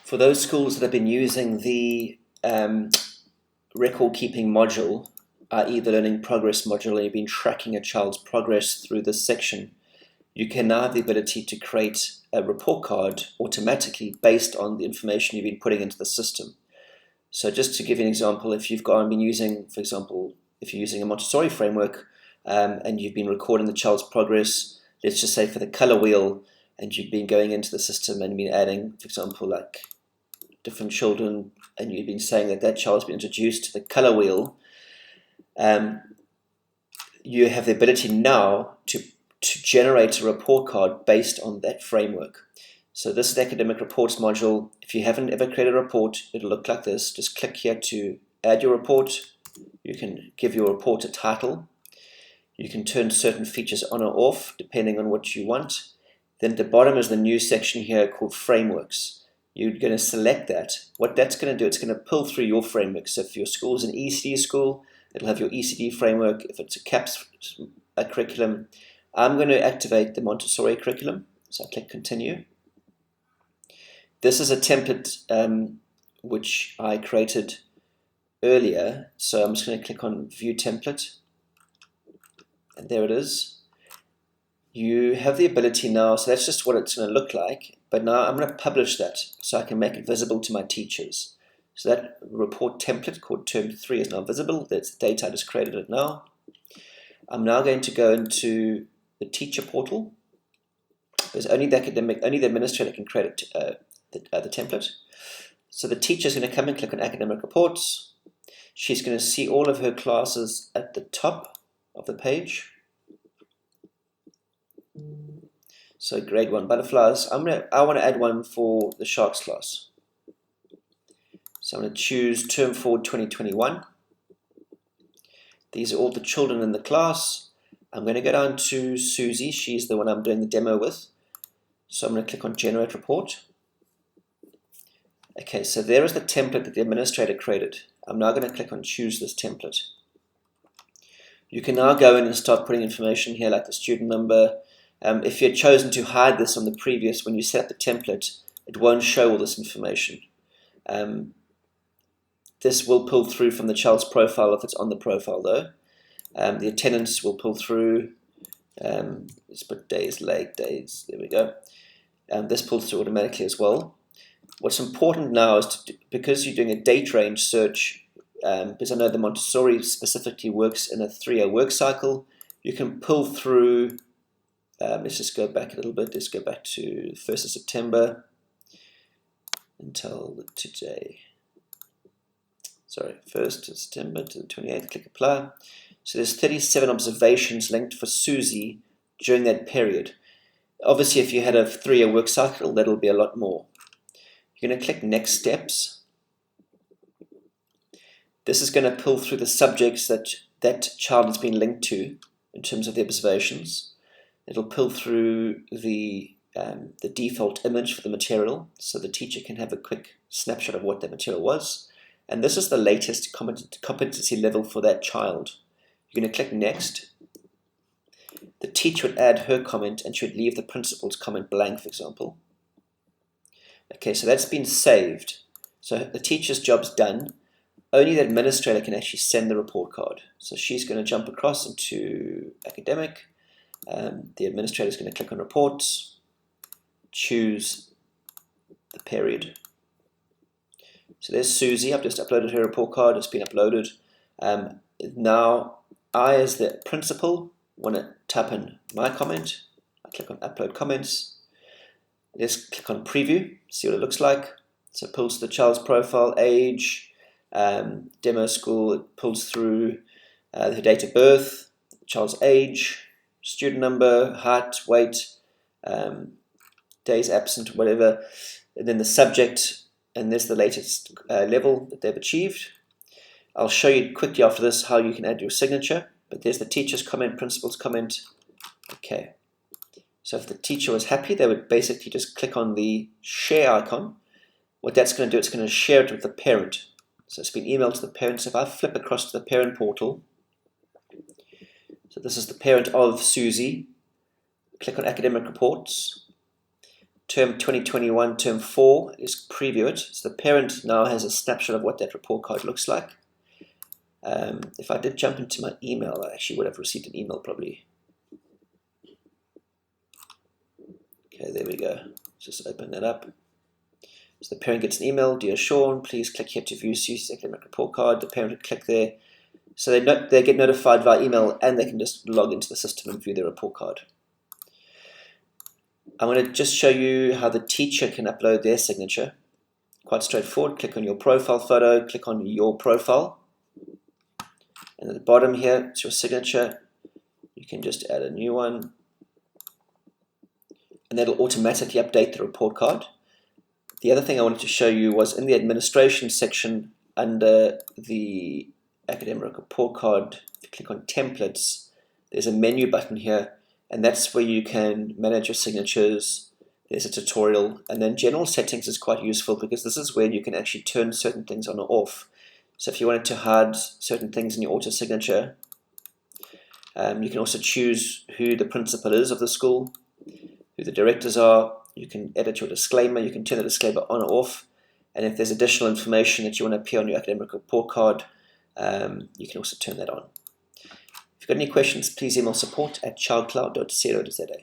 For those schools that have been using the record-keeping module, i.e. the learning progress module, and you've been tracking a child's progress through this section, you can now have the ability to create a report card automatically based on the information you've been putting into the system. So just to give you an example, if you've been using, for example, if you're using a Montessori framework and you've been recording the child's progress, let's just say for the color wheel, and you've been going into the system and been adding, for example, like different children, and you've been saying that that child's been introduced to the color wheel, you have the ability now to generate a report card based on that framework. So this is the academic reports module. If you haven't ever created a report, it'll look like this. Just click here to add your report. You can give your report a title. You can turn certain features on or off depending on what you want. Then at the bottom is the new section here called frameworks. You're going to select that. What that's going to do, it's going to pull through your framework. So if your school is an ECD school, it'll have your ECD framework. If it's a CAPS curriculum, I'm going to activate the Montessori curriculum. So I click continue. This is a template which I created earlier. So I'm just going to click on view template. And there it is. You have the ability now, so that's just what it's going to look like. But now I'm going to publish that so I can make it visible to my teachers. So that report template called term 3 is now visible. That's the data, I just created it now. I'm now going to go into the teacher portal. There's only the administrator can create the template. So the teacher is going to come and click on academic reports. She's going to see all of her classes at the top of the page. So grade 1 butterflies. I want to add one for the sharks class. So I'm going to choose term 4 2021. These are all the children in the class. I'm going to go down to Susie. She's the one I'm doing the demo with. So I'm going to click on generate report. Okay, so there is the template that the administrator created. I'm now going to click on choose this template. You can now go in and start putting information here like the student number. If you had chosen to hide this on the previous, when you set up the template, it won't show all this information. This will pull through from the child's profile if it's on the profile though. The attendance will pull through. Let's put days, late, days, there we go. This pulls through automatically as well. What's important now is because you're doing a date range search, because I know the Montessori specifically works in a 3-year work cycle, you can pull through, let's just go back a little bit, let's go back to 1st of September until today. Sorry, 1st of September to the 28th, click apply. So there's 37 observations linked for Susie during that period. Obviously if you had a 3-year work cycle, that'll be a lot more. You're going to click next steps. This is going to pull through the subjects that that child has been linked to in terms of the observations. It'll pull through the default image for the material so the teacher can have a quick snapshot of what the material was. And this is the latest competency level for that child. You're going to click next. The teacher would add her comment and she would leave the principal's comment blank, for example. Okay, so that's been saved. So the teacher's job's done. Only the administrator can actually send the report card. So she's going to jump across into academic. The administrator is going to click on reports, choose the period. So there's Susie. I've just uploaded her report card. It's been uploaded. Now I, as the principal, want to type in my comment. I click on upload comments. Let's click on preview, see what it looks like. So it pulls the child's profile, age, demo school. It pulls through her date of birth, child's age, student number, height, weight, days absent, whatever. And then the subject, and there's the latest level that they've achieved. I'll show you quickly after this how you can add your signature, but there's the teacher's comment, principal's comment. Okay. So if the teacher was happy, they would basically just click on the share icon. What that's going to do, it's going to share it with the parent. So it's been emailed to the parent. So if I flip across to the parent portal, so this is the parent of Susie. Click on academic reports. term 2021, term 4 is preview it. So the parent now has a snapshot of what that report card looks like. If I did jump into my email, I actually would have received an email probably. Okay, there we go. Just open that up. So the parent gets an email, dear Sean, please click here to view CUSI's academic report card. The parent would click there. So they get notified via email, and they can just log into the system and view their report card. I'm going to just show you how the teacher can upload their signature. Quite straightforward. Click on your profile photo, click on your profile. And at the bottom here, it's your signature. You can just add a new one. And that'll automatically update the report card. The other thing I wanted to show you was in the administration section under the academic report card, if you click on templates, there's a menu button here, and that's where you can manage your signatures. There's a tutorial, and then general settings is quite useful because this is where you can actually turn certain things on or off. So if you wanted to hide certain things in your auto signature, you can also choose who the principal is of the school, who the directors are. You can edit your disclaimer, you can turn the disclaimer on or off, and if there's additional information that you want to appear on your academic report card, you can also turn that on. If you've got any questions, please email support@childcloud.co.za.